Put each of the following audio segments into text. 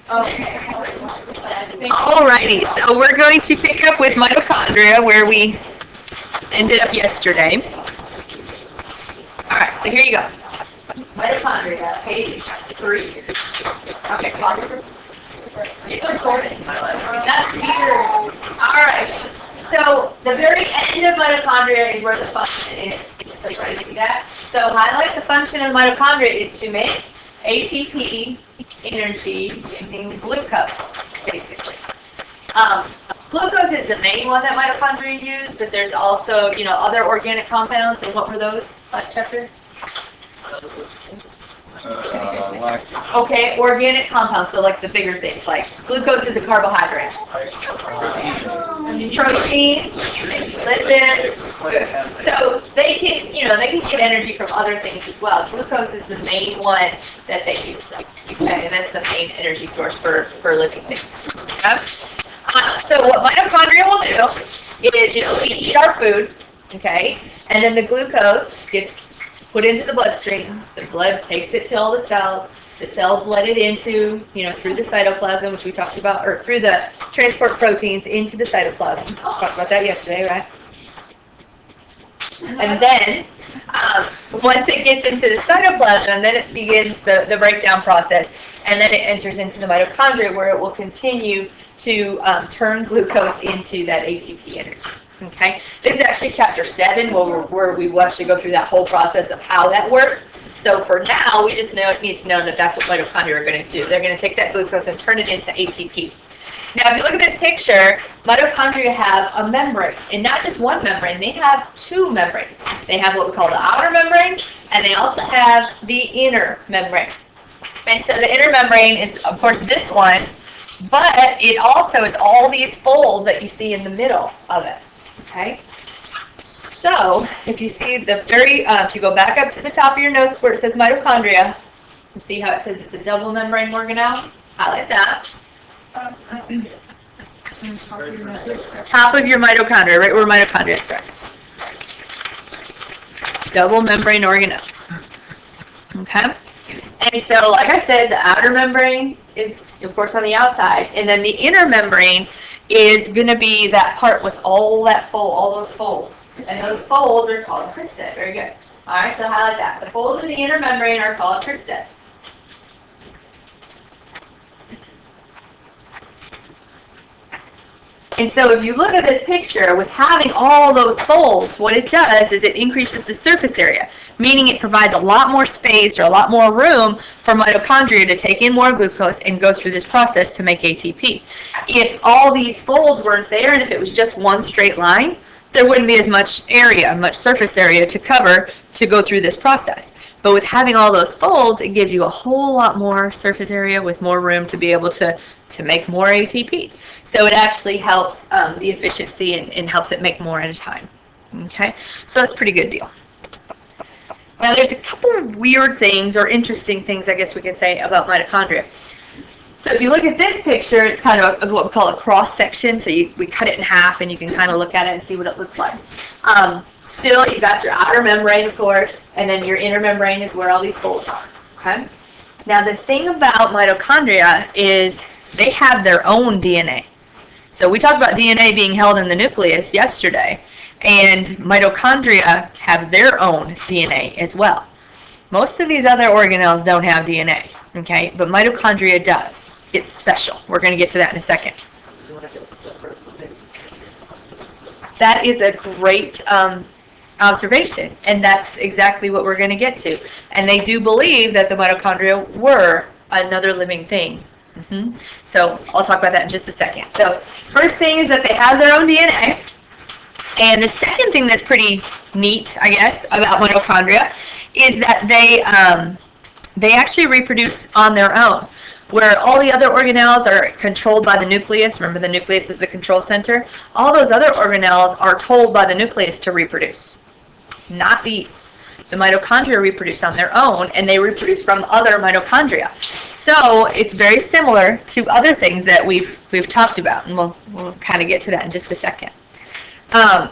Okay. Alrighty, so we're going to pick up with mitochondria where we ended up yesterday. Alright, so here you go. Mitochondria, page 3. Okay, pause it. It's recording. That's weird. Alright, so the very end of mitochondria is where the function is. So you ready to see that? So highlight the function of mitochondria is to make ATP energy using glucose, basically. Glucose is the main one that mitochondria use, but there's also, other organic compounds. And what were those last chapter? Okay, organic compounds, so like the bigger things, like glucose is a carbohydrate. Protein, lipids. So they can get energy from other things as well. Glucose is the main one that they use. Okay, and that's the main energy source for living things. Okay? So what mitochondria will do is, we eat our food, okay, and then the glucose gets put into the bloodstream. The blood takes it to all the cells let it into, through the cytoplasm, which we talked about, or through the transport proteins into the cytoplasm. We talked about that yesterday, right? And then, once it gets into the cytoplasm, then it begins the breakdown process, and then it enters into the mitochondria where it will continue to turn glucose into that ATP energy. Okay, this is actually chapter 7 where we will actually go through that whole process of how that works. So for now, we just need to know that that's what mitochondria are going to do. They're going to take that glucose and turn it into ATP. Now, if you look at this picture, mitochondria have a membrane, and not just one membrane. They have 2 membranes. They have what we call the outer membrane, and they also have the inner membrane. And so the inner membrane is, of course, this one, but it also is all these folds that you see in the middle of it. Okay, so if you see if you go back up to the top of your notes where it says mitochondria, you see how it says it's a double membrane organelle? Highlight that. Top of your mitochondria, right where mitochondria starts. Double membrane organelle. Okay, and so like I said, the outer membrane is, of course, on the outside, and then the inner membrane is going to be that part with all those folds. And those folds are called cristae. Very good. All right, so highlight that. The folds of the inner membrane are called cristae. And so if you look at this picture, with having all those folds, what it does is it increases the surface area, meaning it provides a lot more space or a lot more room for mitochondria to take in more glucose and go through this process to make ATP. If all these folds weren't there and if it was just one straight line, there wouldn't be as much surface area to cover to go through this process. But with having all those folds, it gives you a whole lot more surface area with more room to be able to make more ATP. So it actually helps the efficiency and helps it make more at a time. Okay, so that's a pretty good deal. Now there's a couple of weird things, or interesting things, I guess we could say, about mitochondria. So if you look at this picture, it's kind of what we call a cross section. So we cut it in half, and you can kind of look at it and see what it looks like. Still, you've got your outer membrane, of course, and then your inner membrane is where all these folds are. Okay. Now the thing about mitochondria is they have their own DNA. So we talked about DNA being held in the nucleus yesterday, and mitochondria have their own DNA as well. Most of these other organelles don't have DNA, okay, but mitochondria does. It's special. We're going to get to that in a second. That is a great observation, and that's exactly what we're going to get to. And they do believe that the mitochondria were another living thing. So I'll talk about that in just a second. So first thing is that they have their own DNA. And the second thing that's pretty neat, I guess, about mitochondria is that they actually reproduce on their own. Where all the other organelles are controlled by the nucleus, remember the nucleus is the control center, all those other organelles are told by the nucleus to reproduce. Not these. The mitochondria reproduce on their own, and they reproduce from other mitochondria. So it's very similar to other things that we've talked about, and we'll kind of get to that in just a second. So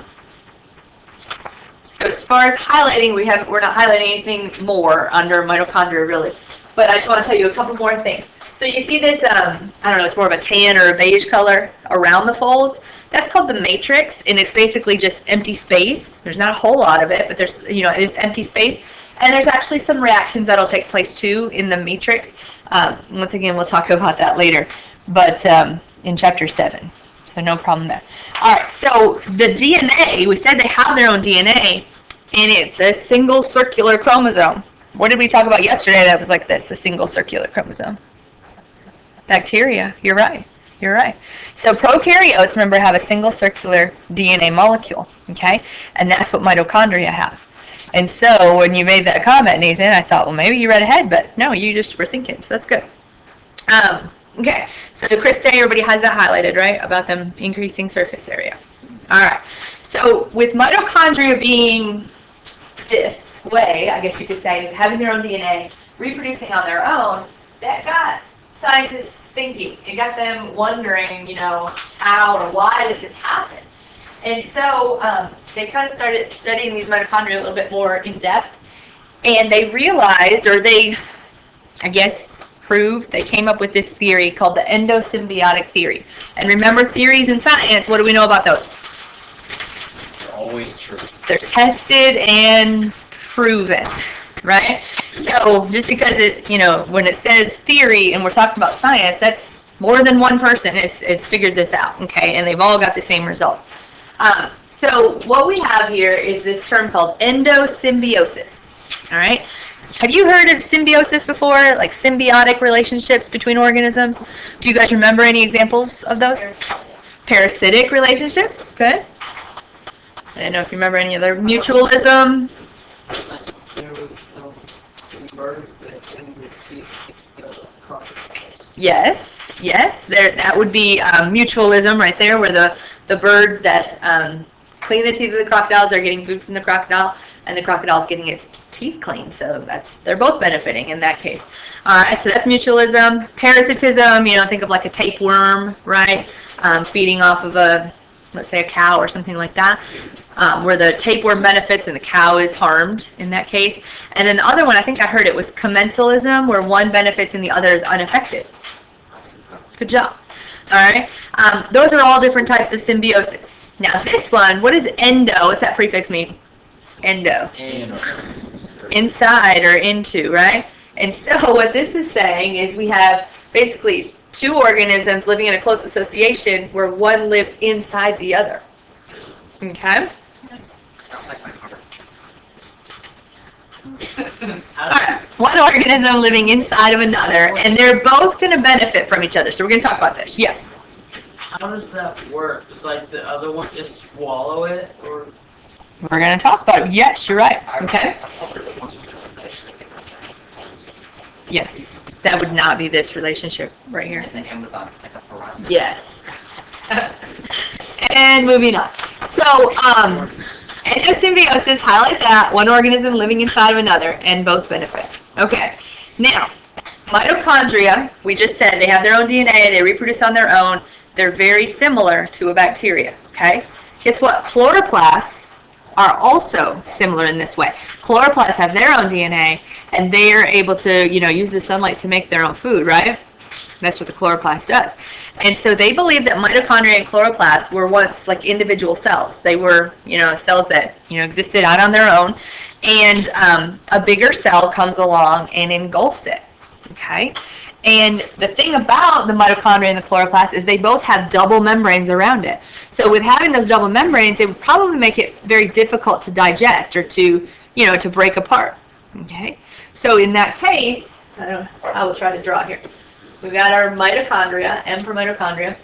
as far as highlighting, we're not highlighting anything more under mitochondria really. but I just want to tell you a couple more things. So you see this, I don't know, it's more of a tan or a beige color around the folds. That's called the matrix, and it's basically just empty space. There's not a whole lot of it, but there's, it's empty space. And there's actually some reactions that'll take place too in the matrix. Once again, we'll talk about that later, but in chapter 7. So no problem there. All right, so the DNA, we said they have their own DNA, and it's a single circular chromosome. What did we talk about yesterday that was like this, a single circular chromosome? Bacteria, you're right. You're right. So prokaryotes, remember, have a single circular DNA molecule, okay? And that's what mitochondria have. And so when you made that comment, Nathan, I thought, well, maybe you read ahead, but no, you just were thinking, so that's good. Okay, so the Christe, everybody has that highlighted, right, about them increasing surface area. All right, so with mitochondria being this way, I guess you could say, having their own DNA, reproducing on their own, that got scientists thinking. It got them wondering, how or why did this happen? And so they kind of started studying these mitochondria a little bit more in depth, and they realized, or they, I guess, proved, they came up with this theory called the endosymbiotic theory. And remember, theories in science, what do we know about those? They're always true. They're tested and proven, right? So just because it, when it says theory and we're talking about science, that's more than one person has figured this out, okay? And they've all got the same results. So what we have here is this term called endosymbiosis, all right? Have you heard of symbiosis before, like symbiotic relationships between organisms? Do you guys remember any examples of those? Parasitic relationships, good. I don't know if you remember any other. Mutualism. There was some birds that in the teeth of crocodiles. Yes. That would be mutualism right there, where the birds that clean the teeth of the crocodiles are getting food from the crocodile, and the crocodile's getting its teeth cleaned. So they're both benefiting in that case. All right, so that's mutualism. Parasitism, think of like a tapeworm, right? Feeding off of let's say a cow or something like that, where the tapeworm benefits and the cow is harmed in that case. And then the other one, I think I heard it was commensalism, where one benefits and the other is unaffected. Good job. All right. Those are all different types of symbiosis. Now this one, what does endo, what's that prefix mean? Endo. Inside or into, right? And so what this is saying is we have basically two organisms living in a close association where one lives inside the other. Okay? Yes. Sounds like my car. Alright, one organism living inside of another, and they're both going to benefit from each other. So we're going to talk about this. Yes? How does that work? Does like the other one just swallow it, or? We're going to talk about it. Yes, you're right. Okay? Yes. That would not be this relationship right here. And then Amazon, like a piranha. Yes. And moving on. So, endosymbiosis, highlight that, one organism living inside of another, and both benefit. Okay. Now, mitochondria, we just said they have their own DNA, they reproduce on their own. They're very similar to a bacteria, okay? Guess what? Chloroplasts are also similar in this way. Chloroplasts have their own DNA, and they are able to, use the sunlight to make their own food, right? That's what the chloroplast does. And so they believe that mitochondria and chloroplasts were once like individual cells. They were, cells that, existed out on their own. And a bigger cell comes along and engulfs it, okay? And the thing about the mitochondria and the chloroplast is they both have double membranes around it. So with having those double membranes, it would probably make it very difficult to digest or to, to break apart, okay? So in that case, I will try to draw here. We've got our mitochondria, M for mitochondria,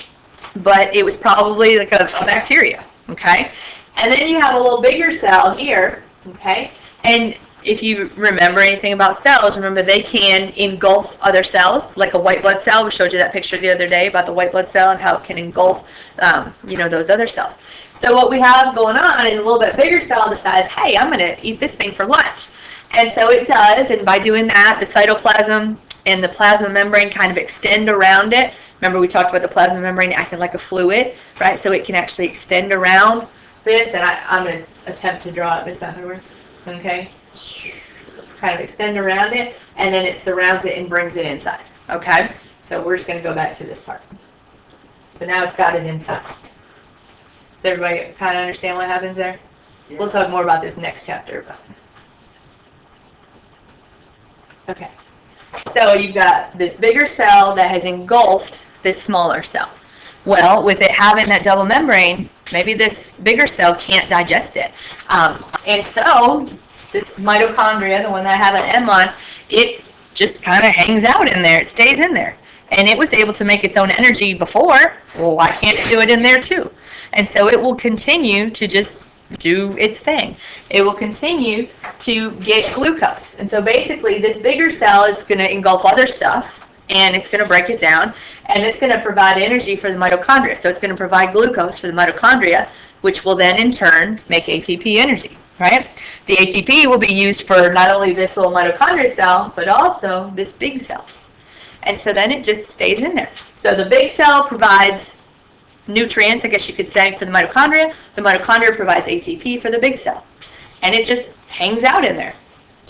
but it was probably like a bacteria, okay? And then you have a little bigger cell here, okay? And if you remember anything about cells, remember they can engulf other cells, like a white blood cell. We showed you that picture the other day about the white blood cell and how it can engulf, those other cells. So what we have going on is a little bit bigger cell decides, hey, I'm going to eat this thing for lunch. And so it does, and by doing that, the cytoplasm and the plasma membrane kind of extend around it. Remember we talked about the plasma membrane acting like a fluid, right? So it can actually extend around this, and I'm going to attempt to draw it, but it's not going to work. Okay? Kind of extend around it, and then it surrounds it and brings it inside, okay? So we're just gonna go back to this part. So now it's got it inside. Does everybody kind of understand what happens there? We'll talk more about this next chapter, but. Okay. So you've got this bigger cell that has engulfed this smaller cell. Well, with it having that double membrane, maybe this bigger cell can't digest it. And so this mitochondria, the one that I have an M on, it just kind of hangs out in there. It stays in there. And it was able to make its own energy before. Well, why can't it do it in there too? And so it will continue to just do its thing. It will continue to get glucose. And so basically this bigger cell is going to engulf other stuff, and it's going to break it down, and it's going to provide energy for the mitochondria. So it's going to provide glucose for the mitochondria, which will then in turn make ATP energy, right? The ATP will be used for not only this little mitochondria cell, but also this big cell. And so then it just stays in there. So the big cell provides nutrients, I guess you could say, for the mitochondria. The mitochondria provides ATP for the big cell. And it just hangs out in there,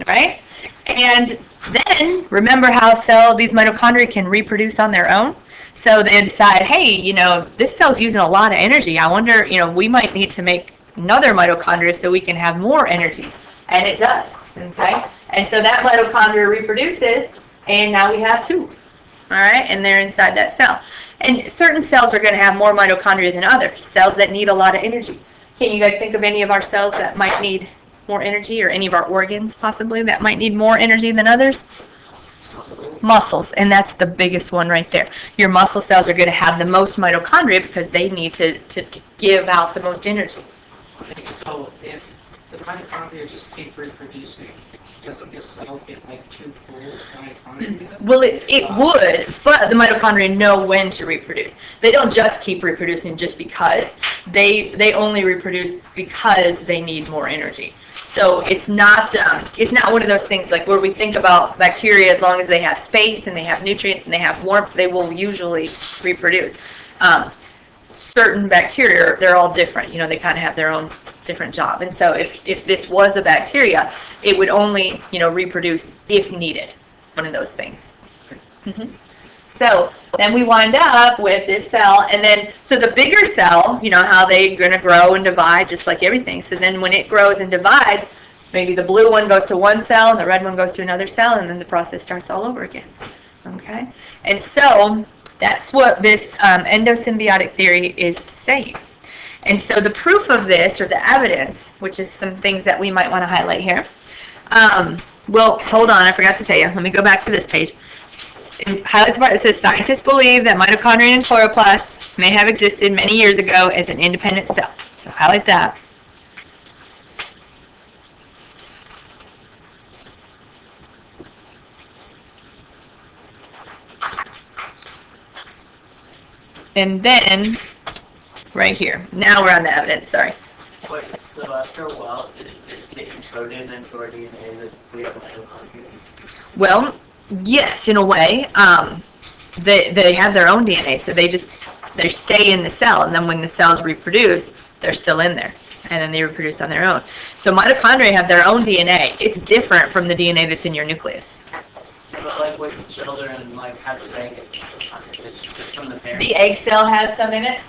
right? And then, remember how these mitochondria can reproduce on their own? So they decide, hey, this cell's using a lot of energy. I wonder, we might need to make another mitochondria so we can have more energy. And it does, okay? And so that mitochondria reproduces, and now we have two, all right? And they're inside that cell. And certain cells are going to have more mitochondria than others, cells that need a lot of energy. Can you guys think of any of our cells that might need more energy, or any of our organs possibly that might need more energy than others? Muscles, and that's the biggest one right there. Your muscle cells are going to have the most mitochondria because they need to give out the most energy. Okay, so if the mitochondria just keep reproducing, doesn't the cell get like too full of mitochondria? Well, it would, but the mitochondria know when to reproduce. They don't just keep reproducing just because. They only reproduce because they need more energy. So it's not one of those things like where we think about bacteria. As long as they have space and they have nutrients and they have warmth, they will usually reproduce. Certain bacteria, they're all different. They kind of have their own different job. And so if this was a bacteria, it would only, reproduce if needed. One of those things. Mm-hmm. So then we wind up with this cell, and then, so the bigger cell, how they're going to grow and divide just like everything. So then when it grows and divides, maybe the blue one goes to one cell and the red one goes to another cell, and then the process starts all over again. Okay? And so that's what this endosymbiotic theory is saying. And so the proof of this, or the evidence, which is some things that we might want to highlight here. Well, hold on, I forgot to tell you. Let me go back to this page. And highlight the part that says, scientists believe that mitochondria and chloroplasts may have existed many years ago as an independent cell. So highlight that. And then, right here. Now we're on the evidence, sorry. Wait, so after a while, did it just get encoded into our DNA that we have mitochondria? Well, yes, in a way. They have their own DNA, so they stay in the cell, and then when the cells reproduce, they're still in there, and then they reproduce on their own. So mitochondria have their own DNA. It's different from the DNA that's in your nucleus. But like with children, like how do they get it's just from the parents? The egg cell has some in it.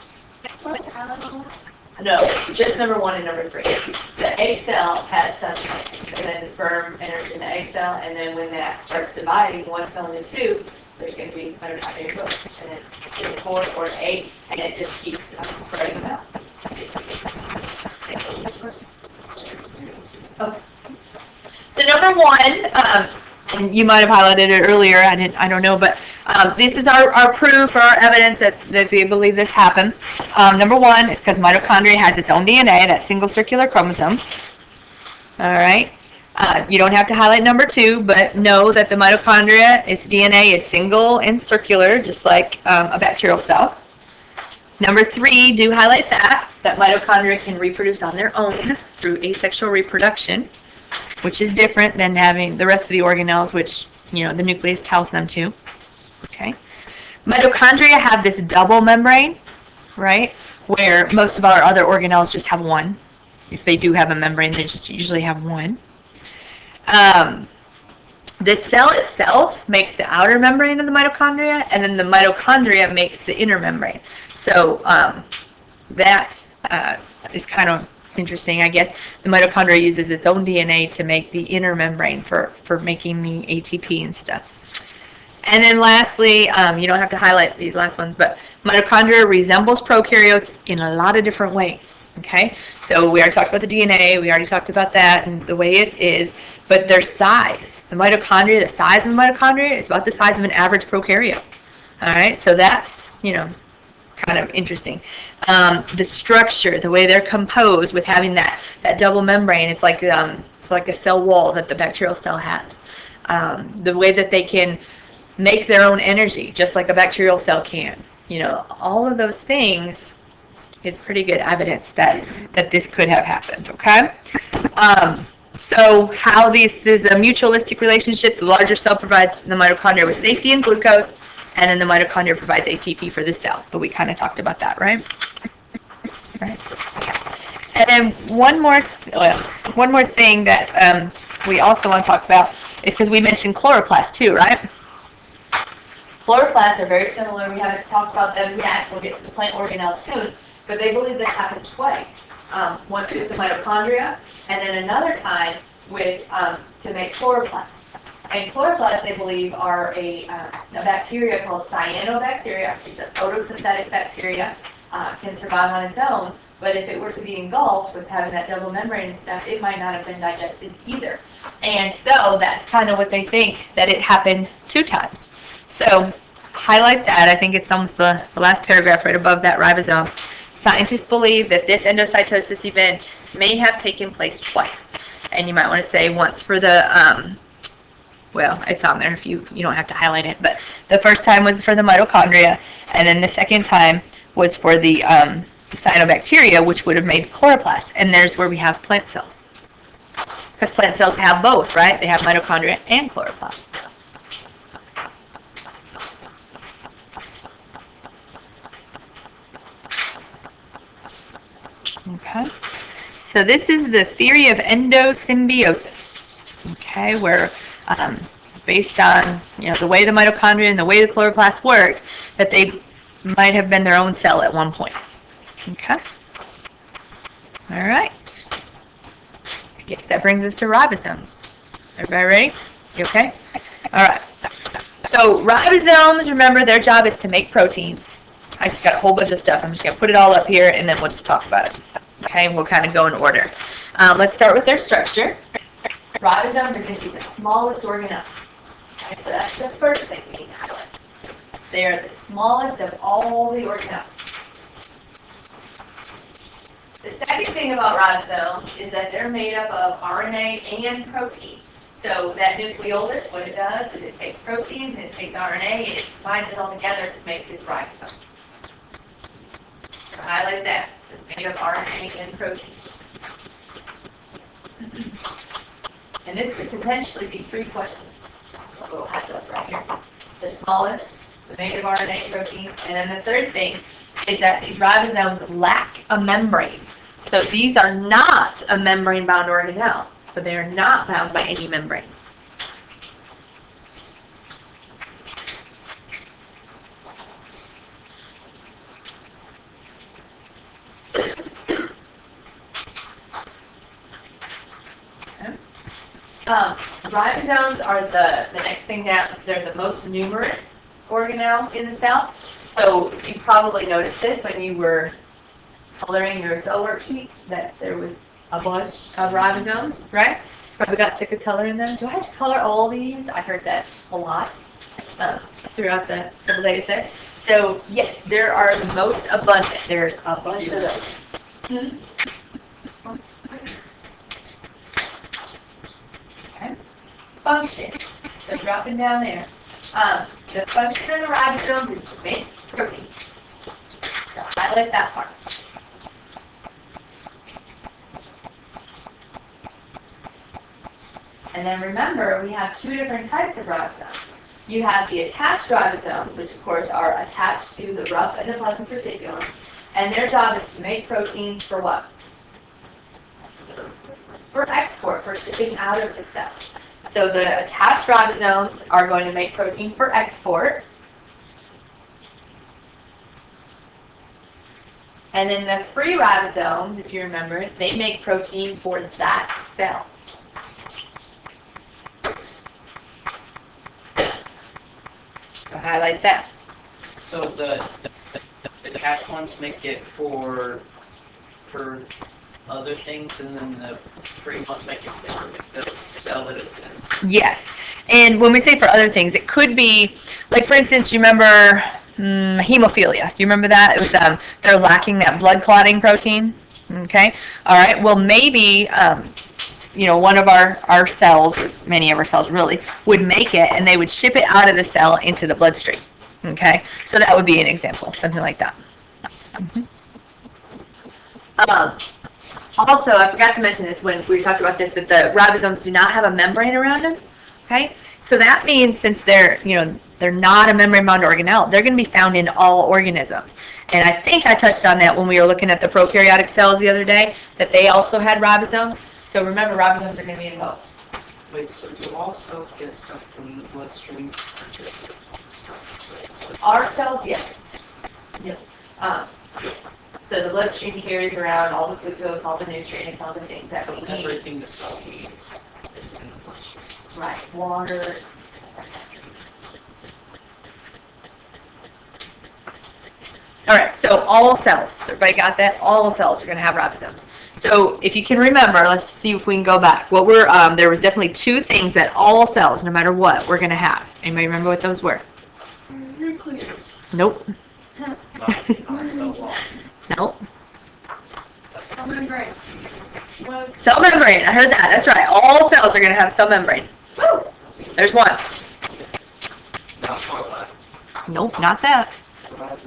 No, just number 1 and number 3. The egg cell has some in it, and then the sperm enters in the egg cell, and then when that starts dividing, 1 cell into 2, there's going to be mitochondria growth, and then it's 4 or 8, and it just keeps spreading out. Okay. So number 1, and you might have highlighted it earlier, I don't know, but this is our proof, or our evidence that we believe this happened. Number 1 is because mitochondria has its own DNA, that single circular chromosome. All right. You don't have to highlight number 2, but know that the mitochondria, its DNA is single and circular, just like a bacterial cell. Number 3, do highlight that mitochondria can reproduce on their own through asexual reproduction, which is different than having the rest of the organelles, which, the nucleus tells them to. Okay. Mitochondria have this double membrane, right, where most of our other organelles just have one. If they do have a membrane, they just usually have one. The cell itself makes the outer membrane of the mitochondria, and then the mitochondria makes the inner membrane. So that is kind of interesting, I guess. The mitochondria uses its own DNA to make the inner membrane for making the ATP and stuff. And then lastly, you don't have to highlight these last ones, but mitochondria resembles prokaryotes in a lot of different ways. Okay, so we already talked about the DNA, we already talked about that and the way it is, but their size, the mitochondria, the size of mitochondria is about the size of an average prokaryote. All right, so that's, kind of interesting. The structure, the way they're composed with having that double membrane, it's like a cell wall that the bacterial cell has. The way that they can make their own energy, just like a bacterial cell can. All of those things is pretty good evidence that this could have happened, okay? So how this is a mutualistic relationship, the larger cell provides the mitochondria with safety and glucose, and then the mitochondria provides ATP for the cell. But we kind of talked about that, right? Right. Okay. And then one more thing that we also want to talk about is because we mentioned chloroplasts too, right? Chloroplasts are very similar. We haven't talked about them yet. We'll get to the plant organelles soon. But they believe this happened twice. Once with the mitochondria, and then another time with to make chloroplasts. And chloroplasts, they believe, are a bacteria called cyanobacteria. It's a photosynthetic bacteria. Can survive on its own, but if it were to be engulfed with having that double membrane and stuff, it might not have been digested either. And so that's kind of what they think, that it happened 2 times. So highlight that. I think it's almost the last paragraph right above that, ribosomes. Scientists believe that this endocytosis event may have taken place twice. And you might want to say once for the, well, it's on there if you don't have to highlight it, but the first time was for the mitochondria, and then the second time was for the cyanobacteria, which would have made chloroplasts. And there's where we have plant cells. Because plant cells have both, right? They have mitochondria and chloroplasts. Okay, so this is the theory of endosymbiosis, okay, where based on the way the mitochondria and the way the chloroplasts work, that they might have been their own cell at one point. Okay, all right, I guess that brings us to ribosomes. Everybody ready? You okay? All right, so ribosomes, remember, their job is to make proteins. I just got a whole bunch of stuff. I'm just going to put it all up here, and then we'll just talk about it. Okay, we'll kind of go in order. Let's start with their structure. Ribosomes are going to be the smallest organelle. Okay, so that's the first thing we need to highlight. They are the smallest of all the organelles. The second thing about ribosomes is that they're made up of RNA and protein. So that nucleolus, what it does is it takes proteins and it takes RNA and it combines it all together to make this ribosome. So highlight that. It's made of RNA and protein. And this could potentially be 3 questions. A little heads up right here. The smallest, the made of RNA and protein. And then the third thing is that these ribosomes lack a membrane. So these are not a membrane-bound organelle. So they are not bound by any membrane. Ribosomes are the next thing down. They're the most numerous organelle in the cell. So you probably noticed this when you were coloring your cell worksheet, that there was a bunch of ribosomes, right? Probably got sick of coloring them. Do I have to color all these? I heard that a lot throughout the data set. So yes, there are the most abundant. There's a bunch of those. Okay. Function. So dropping down there. The function of the ribosomes is to make proteins. So highlight that part. And then remember, we have 2 different types of ribosomes. You have the attached ribosomes, which of course are attached to the rough endoplasmic reticulum, and their job is to make proteins for what? For export, for shipping out of the cell. So the attached ribosomes are going to make protein for export. And then the free ribosomes, if you remember, they make protein for that cell. So highlight that. So the attached ones make it for other things, and then the free ones make it for the cell that it's in. Yes. And when we say for other things, it could be, like for instance, you remember hemophilia. You remember that? It was they're lacking that blood clotting protein. Okay. All right. Well, maybe one of our cells, or many of our cells really, would make it, and they would ship it out of the cell into the bloodstream. Okay. So that would be an example, something like that. Also, I forgot to mention this when we talked about this, that the ribosomes do not have a membrane around them. Okay, so that means since they're not a membrane-bound organelle, they're going to be found in all organisms. And I think I touched on that when we were looking at the prokaryotic cells the other day, that they also had ribosomes. So remember, ribosomes are going to be in both. Wait, so do all cells get stuff from the bloodstream? Our cells, yes. Yes. So the bloodstream carries around all the glucose, all the nutrients, all the things that we need. Everything the cell needs is in the bloodstream. Right, water. All right, so all cells, everybody got that? All cells are going to have ribosomes. So if you can remember, let's see if we can go back. What were there was definitely two things that all cells, no matter what, we're going to have. Anybody remember what those were? Nucleus. Nope. Not so long. Nope. Membrane. Cell membrane. I heard that. That's right. All cells are going to have cell membrane. Woo! There's one. Not chloroplast. Nope, not that.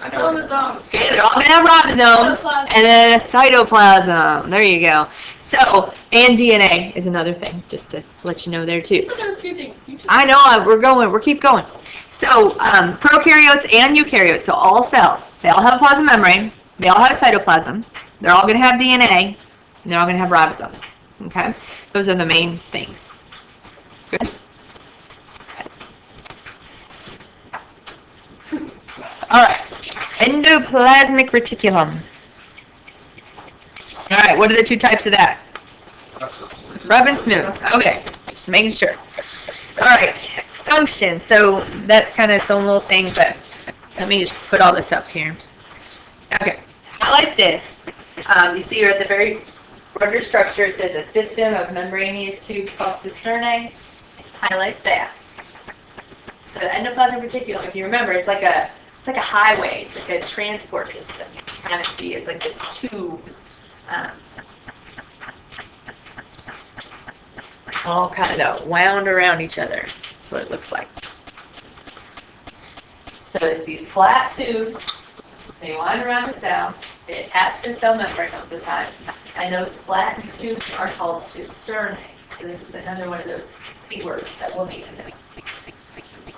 I know. Chromosomes. Okay, they're all going to have ribosomes and then a cytoplasm. There you go. So, and DNA is another thing, just to let you know there too. So there's two things. I know, we're keep going. So, prokaryotes and eukaryotes, so all cells, they all have a plasma membrane, they all have cytoplasm, they're all going to have DNA, and they're all going to have ribosomes. Okay? Those are the main things. Good? All right. Endoplasmic reticulum. All right, what are the two types of that? Rough and smooth. Okay, just making sure. All right, function. So that's kind of its own little thing, but let me just put all this up here. Okay, highlight this. You see here at the very under structure, it says a system of membranous tubes called cisternae. Highlight that. So the endoplasmic reticulum, if you remember, it's like a highway. It's like a transport system. You can kind of see it's like this tubes. All kind of wound around each other. That's what it looks like. So it's these flat tubes. They wind around the cell. They attach to the cell membrane most of the time. And those flat tubes are called cisternae. So this is another one of those C words that we'll need in there.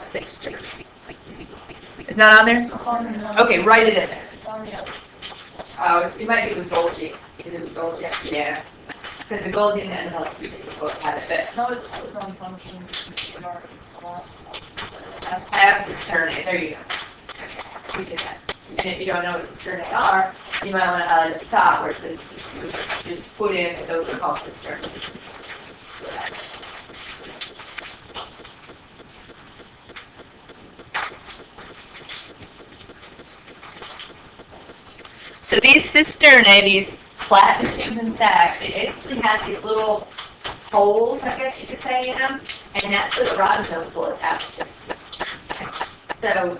Cistern. It's not on there? It's on the Okay, write it in there. It's on the other. Oh, it might be with Golgi. Is it with Golgi? Yeah. Because the Golgi and the endoplasmic both have it, but No, it's on functions. It's as cisternae. There you go. We did that. And if you don't know what cisternae are, you might want to highlight at the top where it says just put in that those are called cisternae. So these cisternae, these flat tubes and sacs, they basically have these little holes, I guess you could say, in them, and that's where the ribosomes will attach to. So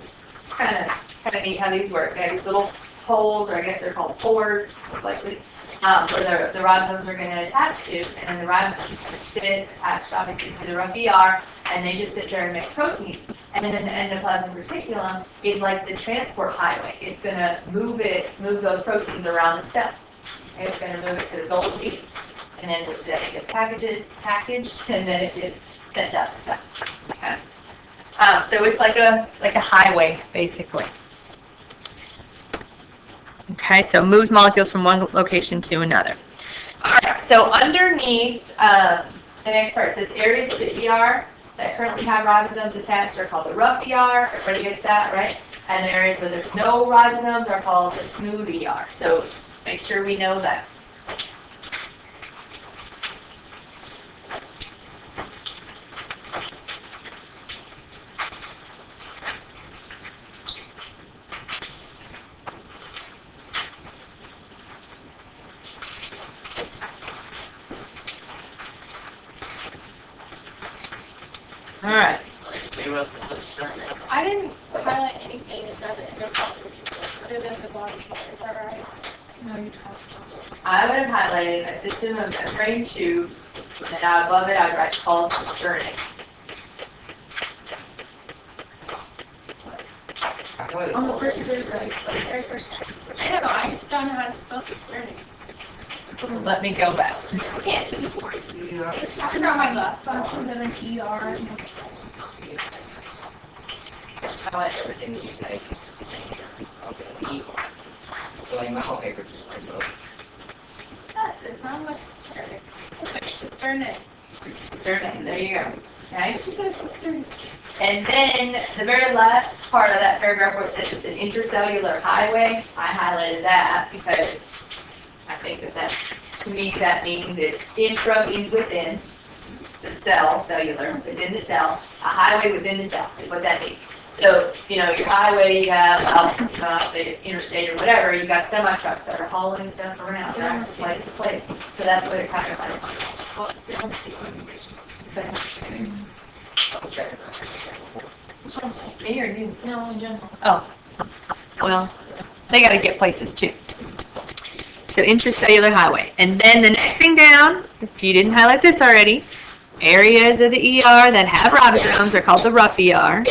kind of neat how these work. They have these little holes, or I guess they're called pores, most likely, where the ribosomes are going to attach to, and then the ribosomes kind of sit attached, obviously, to the rough ER, and they just sit there and make protein. And then the endoplasmic reticulum is like the transport highway. It's going to move those proteins around the cell. And it's going to move it to the Golgi, and then which then it gets packaged, and then it gets sent out the cell. Okay. So it's like a highway, basically. Okay, so moves molecules from one location to another. All right, so underneath the next part says areas of the ER that currently have ribosomes attached are called the rough ER. Everybody gets that, right? And the areas where there's no ribosomes are called the smooth ER. So make sure we know that. All right. We wrote this up, sure. I didn't highlight anything inside the endotoxin other than the body part. Is that right? No, you talked. I would have highlighted a system of membrane tube, and out above it I would write called cisternae. I thought it On the was- first page, like, the very first sentence. I don't know, I just don't know how to spell cisternae. Let me go back. Yes. I forgot my last functions and then ER and Just highlight everything that you say. Okay, ER. So like my whole paper just like both. It's not like cisternae. Cisternae. Cisternae, there you go. Okay? She said cisternae. And then the very last part of that paragraph where it says it's an intercellular highway, I highlighted that because I think to me, that means it's intra means within the cell, cellular, within the cell, a highway within the cell is what that means. So, you know, your highway, you have the interstate or whatever, you got semi trucks that are hauling stuff around, right, from place to place. So that's what it kind of me or you? No, in general. Oh, well, they got to get places too. So intracellular highway. And then the next thing down, if you didn't highlight this already, areas of the ER that have ribosomes are called the rough ER.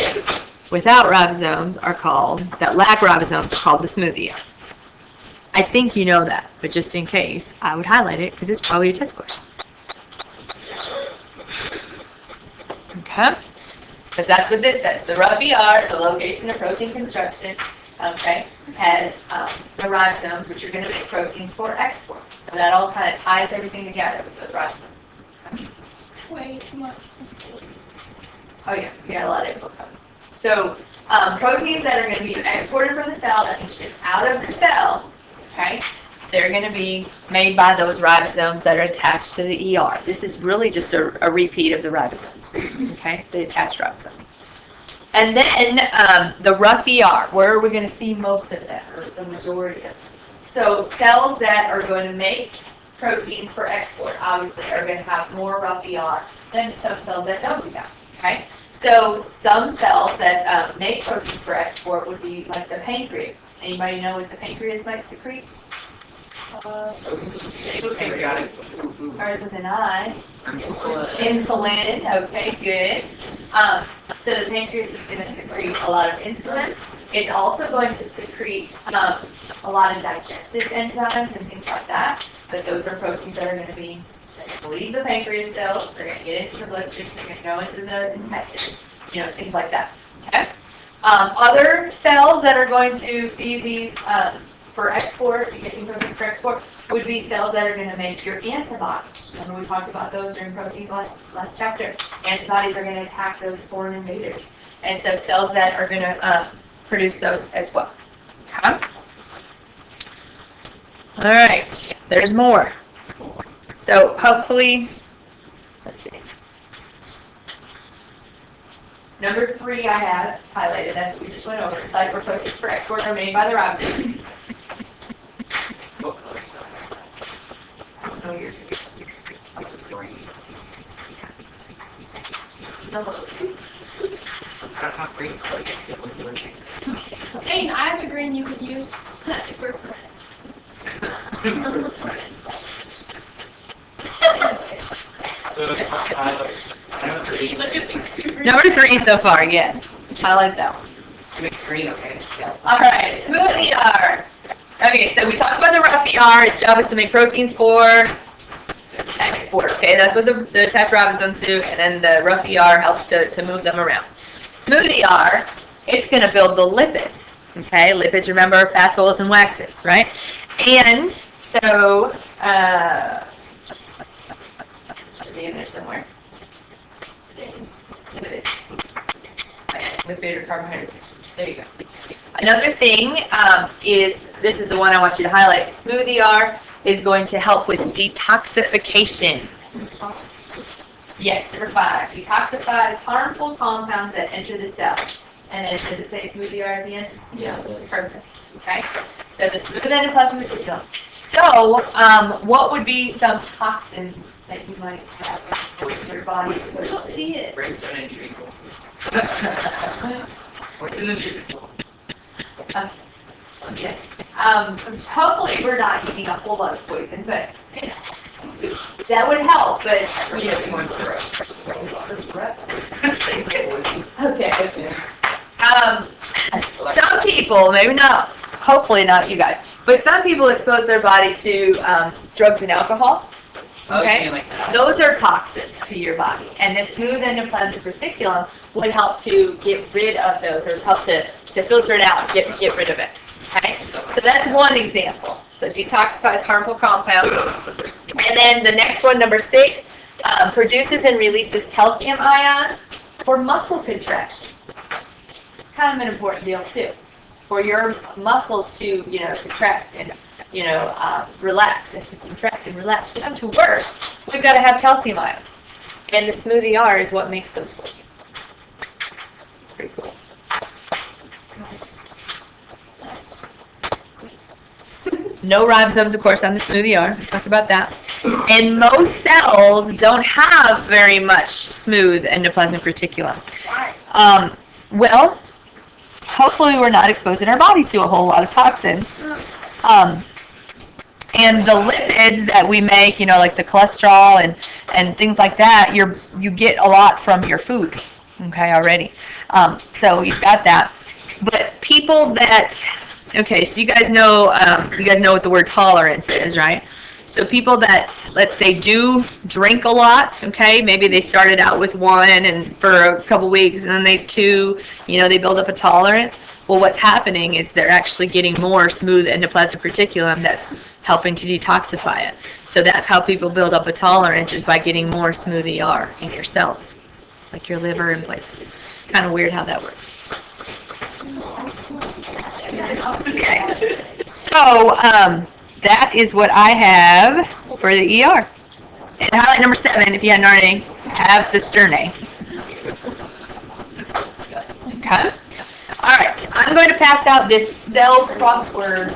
Without ribosomes are called, that lack ribosomes are called the smooth ER. I think you know that, but just in case, I would highlight it because it's probably a test question. Okay? Because that's what this says. The rough ER is the location of protein construction, okay, has the ribosomes, which are going to make proteins for export. So that all kind of ties everything together with those ribosomes. Way too much. Oh yeah, you got a lot of info coming. So proteins that are going to be exported from the cell that can ship out of the cell, okay, they're going to be made by those ribosomes that are attached to the ER. This is really just a repeat of the ribosomes, okay, the attached ribosomes. And then the rough ER, where are we going to see most of that, or the majority of it? So cells that are going to make proteins for export, obviously, are going to have more rough ER than some cells that don't do that, okay? So some cells that make proteins for export would be like the pancreas. Anybody know what the pancreas might secrete? Pancreatic. Starts with an I. Insulin. Insulin, okay, good. So the pancreas is going to secrete a lot of insulin. It's also going to secrete a lot of digestive enzymes and things like that. But those are proteins that are going to be leave the pancreas cells. They're going to get into the bloodstream. They're going to go into the intestine. You know, things like that. Okay. Other cells that are going to be these for export, getting proteins for export, would be cells that are going to make your antibodies. Remember we talked about those during proteins last chapter. Antibodies are going to attack those foreign invaders. And so cells that are going to produce those as well. Okay? All right, there's more. So hopefully, let's see. Number 3 I have highlighted, that's what we just went over. Site where proteins for export are made by the ribosomes. Oh, yours. I don't have green square, it's simply green. Dane, I have a green you could use if we're friends. Look at these two green. Number 3 so far, yes. Highlight that one. Mixed green, okay. Yeah. All right, smooth ER. Okay, so we talked about the rough ER. Its job is to make proteins for export. Okay, that's what the attached ribosomes do, and then the rough ER helps to move them around. Smooth ER, it's going to build the lipids. Okay, lipids, remember, are fats, oils, and waxes, right? And so be in there somewhere. Lipids. Lipid or carbohydrates. There you go. Another thing is, this is the one I want you to highlight. Smoothie R is going to help with detoxification. Yes, number 5. Detoxifies harmful compounds that enter the cell. And then does it say smoothie R at the end? Yes. Perfect. Okay. So the smooth endoplasmic reticulum. So, what would be some toxins that you might have in your body? I don't see it. Brimstone and treacle. What's in the musical? Yes. Hopefully we're not eating a whole lot of poison, but that would help. But you know. Okay. Some people, maybe not, hopefully not you guys, but some people expose their body to drugs and alcohol. Okay? Those are toxins to your body. And the smooth endoplasmic reticulum would help to get rid of those, or help to filter it out, get rid of it. Okay? So that's one example. So detoxifies harmful compounds. And then the next one, number 6, produces and releases calcium ions for muscle contraction. Kind of an important deal too, for your muscles to, contract and, relax, and to contract and relax. For them to work, we've got to have calcium ions. And the Smoothie R is what makes those for you. Pretty cool. No ribosomes, of course, on the Smoothie R. We talked about that. And most cells don't have very much smooth endoplasmic reticulum. Well, hopefully we're not exposing our body to a whole lot of toxins. And the lipids that we make, like the cholesterol and things like that, you get a lot from your food, okay, already. So you've got that. But people that, okay, so you guys know what the word tolerance is, right? So people that, let's say, do drink a lot, okay, maybe they started out with 1 and for a couple weeks, and then they 2, they build up a tolerance. Well, what's happening is they're actually getting more smooth endoplasmic reticulum that's helping to detoxify it. So that's how people build up a tolerance, is by getting more Smoothie R in your cells, like your liver and places. Kind of weird how that works. Okay. So, that is what I have for the ER. And highlight number 7, if you hadn't already, have cisternae. Okay. All right. I'm going to pass out this cell crossword.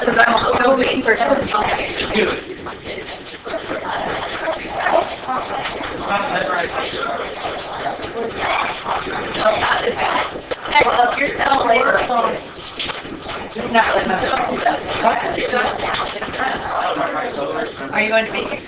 Because I'm still waiting for well, if you're cell later, are you going to be here?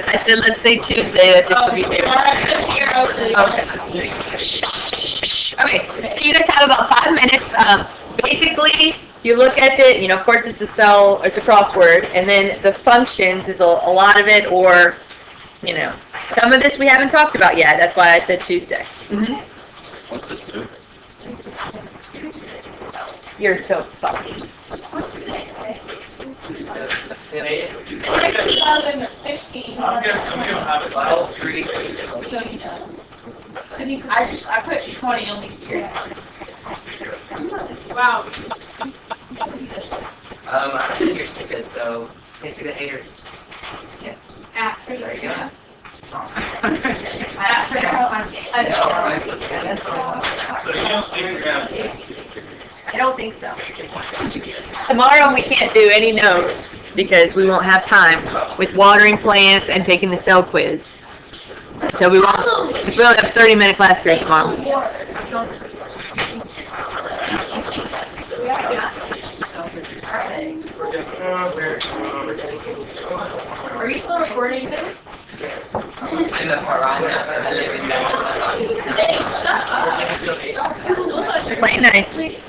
I said, let's say Tuesday, that this will be there. Okay, so you guys have about 5 minutes. Basically, you look at it, of course it's a cell, it's a crossword, and then the functions is a lot of it, or, some of this we haven't talked about yet. That's why I said Tuesday. Mm-hmm. What's this do? You're so funny. Today is 15. I'm guessing we don't have it. 12:03. I put 20 on the year. Wow. I think you're still good, so you can see the haters. Yeah. After There you go. I don't think so. Tomorrow we can't do any notes because we won't have time with watering plants and taking the cell quiz. So we won't, we only have a 30-minute class period tomorrow. Are you still recording? I'm the piranha. I live in that. Play nice.